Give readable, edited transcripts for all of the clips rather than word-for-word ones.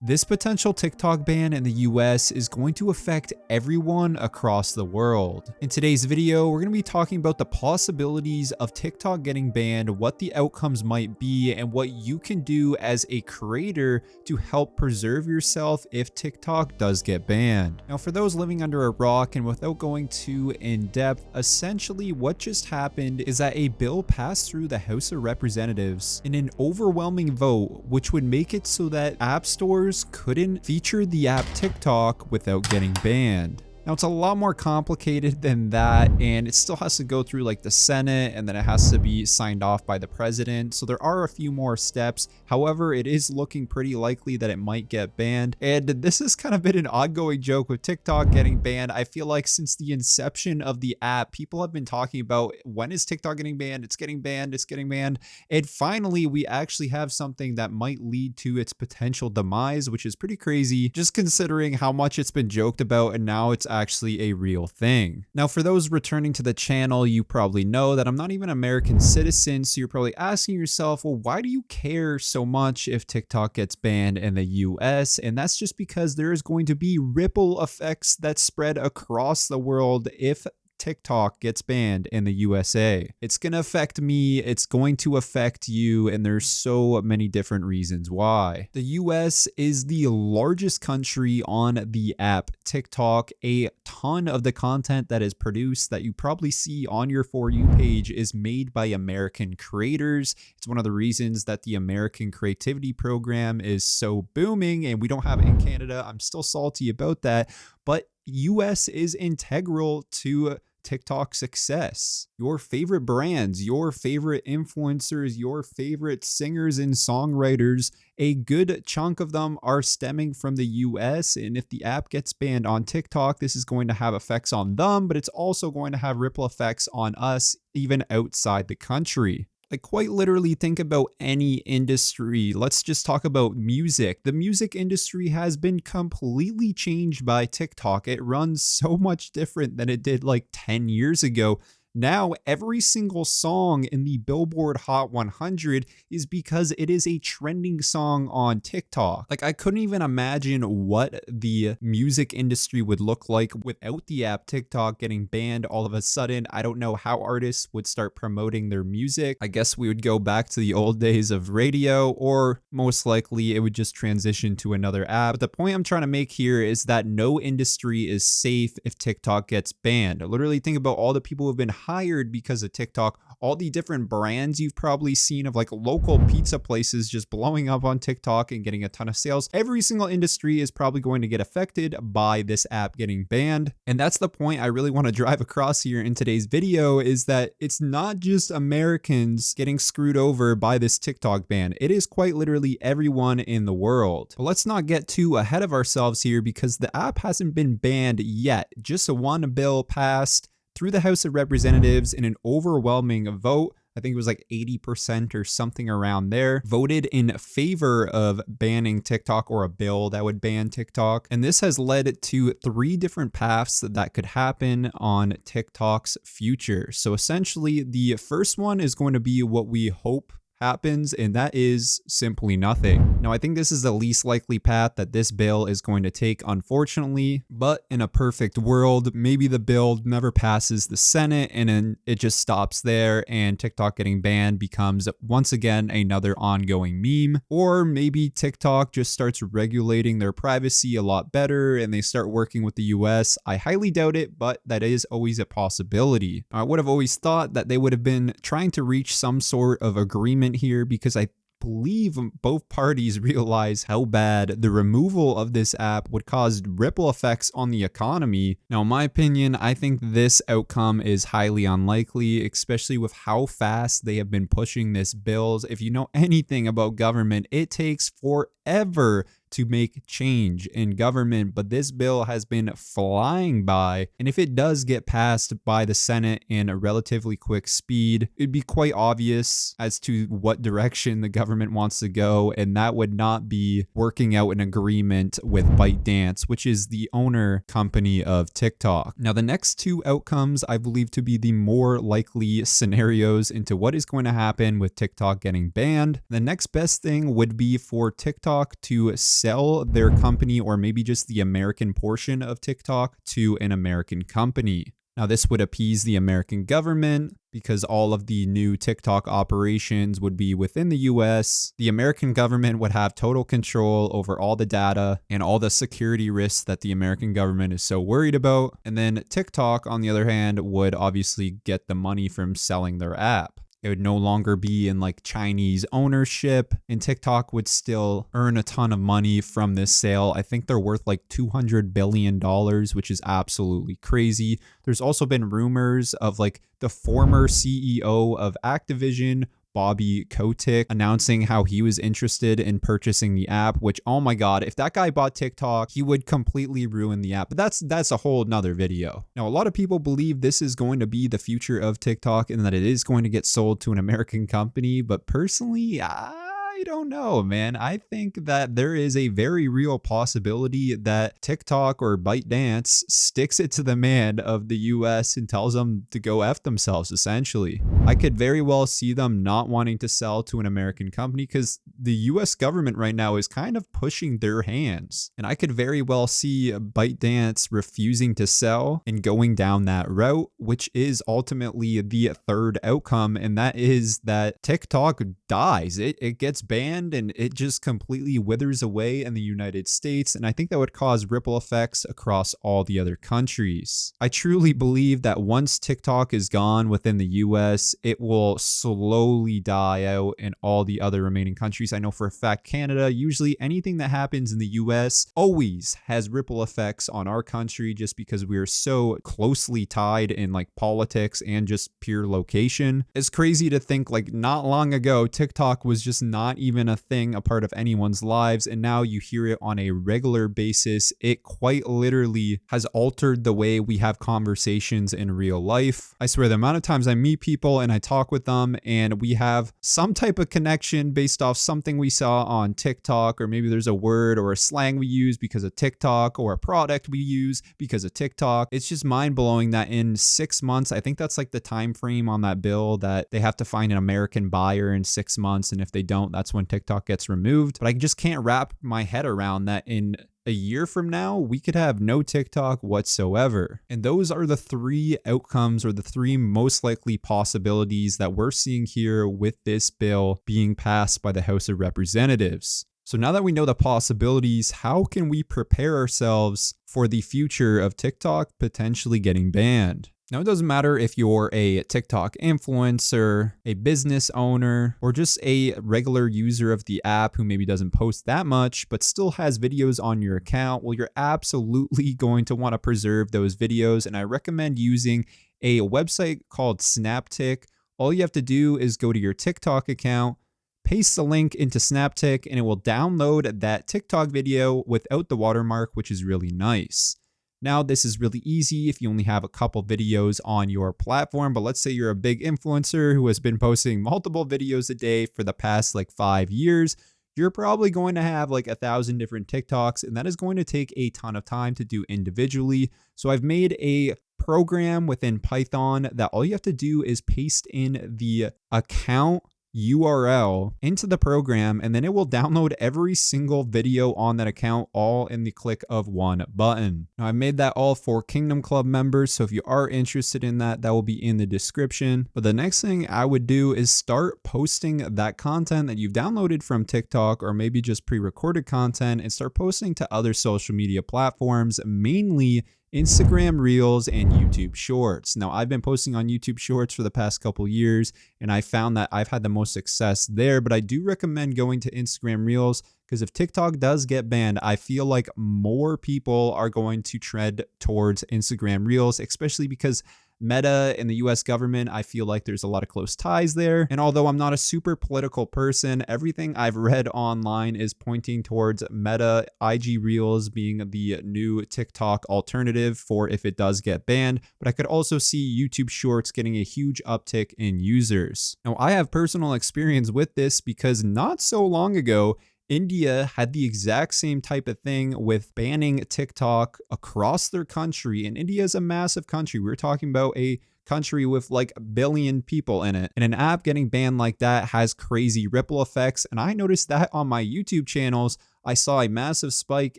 This potential TikTok ban in the US is going to affect everyone across the world. In today's video, we're going to be talking about the possibilities of TikTok getting banned, what the outcomes might be, and what you can do as a creator to help preserve yourself if TikTok does get banned. Now, for those living under a rock and without going too in depth, essentially what just happened is that a bill passed through the House of Representatives in an overwhelming vote, which would make it so that app stores couldn't feature the app TikTok without getting banned. Now, it's a lot more complicated than that, and it still has to go through like the Senate, and then it has to be signed off by the president. So there are a few more steps. However, it is looking pretty likely that it might get banned. And this has kind of been an ongoing joke with TikTok getting banned. I feel like since the inception of the app, people have been talking about, when is TikTok getting banned? It's getting banned. It's getting banned. And finally, we actually have something that might lead to its potential demise, which is pretty crazy, just considering how much it's been joked about, and now it's actually a real thing. Now, for those returning to the channel, you probably know that I'm not even an American citizen, so you're probably asking yourself, well, why do you care so much if TikTok gets banned in the US? And that's just because there is going to be ripple effects that spread across the world if TikTok gets banned in the USA. It's going to affect me, it's going to affect you, and there's so many different reasons why. The US is the largest country on the app TikTok. A ton of the content that is produced that you probably see on your For You page is made by American creators. It's one of the reasons that the American Creativity Program is so booming, and we don't have it in Canada. I'm still salty about that, but US is integral to TikTok success. Your favorite brands, your favorite influencers, your favorite singers and songwriters, a good chunk of them are stemming from the US. And if the app gets banned on TikTok, this is going to have effects on them, but it's also going to have ripple effects on us, even outside the country. Like, quite literally, think about any industry. Let's just talk about music. The music industry has been completely changed by TikTok. It runs so much different than it did like 10 years ago. Now, every single song in the Billboard Hot 100 is because it is a trending song on TikTok. Like, I couldn't even imagine what the music industry would look like without the app TikTok getting banned all of a sudden. I don't know how artists would start promoting their music. I guess we would go back to the old days of radio, or most likely it would just transition to another app. But the point I'm trying to make here is that no industry is safe if TikTok gets banned. Literally, think about all the people who have been hired because of TikTok, all the different brands you've probably seen of like local pizza places just blowing up on TikTok and getting a ton of sales. Every single industry is probably going to get affected by this app getting banned. And that's the point I really want to drive across here in today's video, is that it's not just Americans getting screwed over by this TikTok ban. It is quite literally everyone in the world. But let's not get too ahead of ourselves here, because the app hasn't been banned yet. Just one bill passed through the House of Representatives in an overwhelming vote. I think it was like 80% or something around there, voted in favor of banning TikTok, or a bill that would ban TikTok. And this has led to 3 different paths that could happen on TikTok's future. So essentially, the first one is going to be what we hope happens, and that is simply nothing. Now, I think this is the least likely path that this bill is going to take, unfortunately, but in a perfect world, maybe the bill never passes the Senate and then it just stops there, and TikTok getting banned becomes once again another ongoing meme. Or maybe TikTok just starts regulating their privacy a lot better and they start working with the US. I highly doubt it, but that is always a possibility. I would have always thought that they would have been trying to reach some sort of agreement here, because I believe both parties realize how bad the removal of this app would cause ripple effects on the economy. Now, in my opinion, I think this outcome is highly unlikely, especially with how fast they have been pushing this bills. If you know anything about government, it takes forever to make change in government, but this bill has been flying by. And if it does get passed by the Senate in a relatively quick speed, it'd be quite obvious as to what direction the government wants to go, and that would not be working out an agreement with ByteDance, which is the owner company of TikTok. Now, the next two outcomes I believe to be the more likely scenarios into what is going to happen with TikTok getting banned. The next best thing would be for TikTok to sell their company or maybe just the American portion of TikTok to an American company. Now, this would appease the American government because all of the new TikTok operations would be within the US. The American government would have total control over all the data and all the security risks that the American government is so worried about. And then TikTok, on the other hand, would obviously get the money from selling their app. It would no longer be in like Chinese ownership, and TikTok would still earn a ton of money from this sale. I think they're worth like $200 billion, which is absolutely crazy. There's also been rumors of like the former CEO of Activision, Bobby Kotick, announcing how he was interested in purchasing the app, which, oh my God, if that guy bought TikTok, he would completely ruin the app. But that's a whole nother video. Now, a lot of people believe this is going to be the future of TikTok and that it is going to get sold to an American company. But personally, I don't know, man. I think that there is a very real possibility that TikTok or ByteDance sticks it to the man of the US and tells them to go F themselves, essentially. I could very well see them not wanting to sell to an American company because the US government right now is kind of pushing their hands. And I could very well see ByteDance refusing to sell and going down that route, which is ultimately the third outcome. And that is that TikTok dies. It gets banned and it just completely withers away in the United States. And I think that would cause ripple effects across all the other countries. I truly believe that once TikTok is gone within the US, it will slowly die out in all the other remaining countries. I know for a fact Canada, usually anything that happens in the US always has ripple effects on our country just because we are so closely tied in like politics and just pure location. It's crazy to think like not long ago, TikTok was just not even a thing, a part of anyone's lives, and now you hear it on a regular basis. It quite literally has altered the way we have conversations in real life. I swear the amount of times I meet people and I talk with them and we have some type of connection based off something we saw on TikTok, or maybe there's a word or a slang we use because of TikTok, or a product we use because of TikTok. It's just mind-blowing that in 6 months, I think that's like the time frame on that bill, that they have to find an American buyer in 6 months, and if they don't, that's when TikTok gets removed. But I just can't wrap my head around that in a year from now, we could have no TikTok whatsoever. And those are the three outcomes, or the three most likely possibilities that we're seeing here with this bill being passed by the House of Representatives. So now that we know the possibilities, how can we prepare ourselves for the future of TikTok potentially getting banned? Now, it doesn't matter if you're a TikTok influencer, a business owner, or just a regular user of the app who maybe doesn't post that much, but still has videos on your account. Well, you're absolutely going to want to preserve those videos. And I recommend using a website called Snaptic. All you have to do is go to your TikTok account, paste the link into Snaptic, and it will download that TikTok video without the watermark, which is really nice. Now, this is really easy if you only have a couple videos on your platform, but let's say you're a big influencer who has been posting multiple videos a day for the past like 5 years. You're probably going to have like 1,000 different TikToks, and that is going to take a ton of time to do individually. So I've made a program within Python that all you have to do is paste in the account URL into the program, and then it will download every single video on that account all in the click of one button. Now, I made that all for Kingdom Club members, so if you are interested in that, that will be in the description. But the next thing I would do is start posting that content that you've downloaded from TikTok, or maybe just pre-recorded content, and start posting to other social media platforms, mainly Instagram Reels and YouTube Shorts. Now, I've been posting on YouTube Shorts for the past couple years, and I found that I've had the most success there, but I do recommend going to Instagram Reels, because if TikTok does get banned, I feel like more people are going to tread towards Instagram Reels, especially because Meta and the US government, I feel like there's a lot of close ties there. And although I'm not a super political person, everything I've read online is pointing towards Meta IG Reels being the new TikTok alternative for if it does get banned. But I could also see YouTube Shorts getting a huge uptick in users. Now, I have personal experience with this because not so long ago, India had the exact same type of thing with banning TikTok across their country. And India is a massive country. We're talking about a country with like a billion people in it. And an app getting banned like that has crazy ripple effects. And I noticed that on my YouTube channels. I saw a massive spike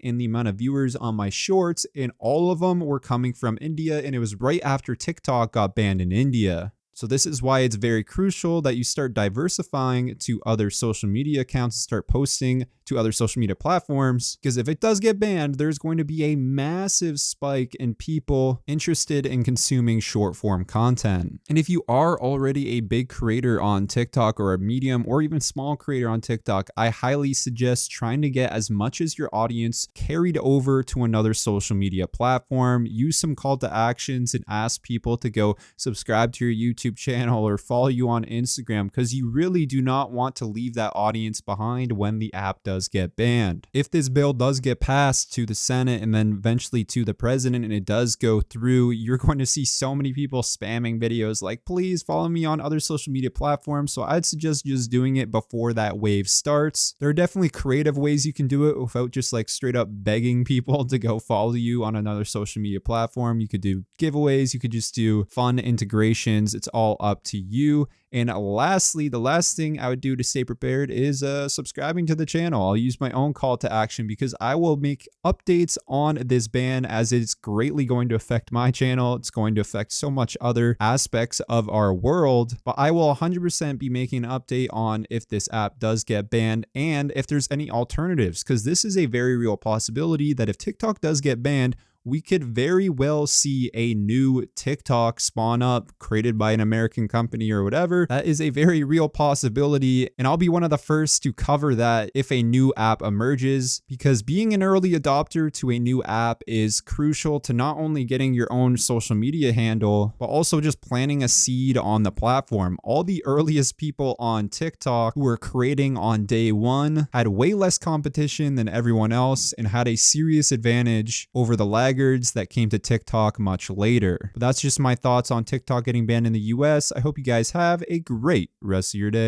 in the amount of viewers on my shorts, and all of them were coming from India. And it was right after TikTok got banned in India. So this is why it's very crucial that you start diversifying to other social media accounts and start posting to other social media platforms. Because if it does get banned, there's going to be a massive spike in people interested in consuming short form content. And if you are already a big creator on TikTok or a medium or even small creator on TikTok, I highly suggest trying to get as much as your audience carried over to another social media platform. Use some call to actions and ask people to go subscribe to your YouTube channel or follow you on Instagram, because you really do not want to leave that audience behind when the app does get banned. If this bill does get passed to the Senate and then eventually to the president and it does go through, you're going to see so many people spamming videos like, please follow me on other social media platforms. So I'd suggest just doing it before that wave starts. There are definitely creative ways you can do it without just like straight up begging people to go follow you on another social media platform. You could do giveaways, you could just do fun integrations. It's all up to you. And lastly, the last thing I would do to stay prepared is subscribing to the channel. I'll use my own call to action because I will make updates on this ban, as it's greatly going to affect my channel. It's going to affect so much other aspects of our world, but I will 100% be making an update on if this app does get banned and if there's any alternatives, because this is a very real possibility that if TikTok does get banned, we could very well see a new TikTok spawn up created by an American company or whatever. That is a very real possibility, and I'll be one of the first to cover that if a new app emerges, because being an early adopter to a new app is crucial to not only getting your own social media handle, but also just planting a seed on the platform. All the earliest people on TikTok who were creating on day one had way less competition than everyone else and had a serious advantage over the laggers that came to TikTok much later. But that's just my thoughts on TikTok getting banned in the US. I hope you guys have a great rest of your day.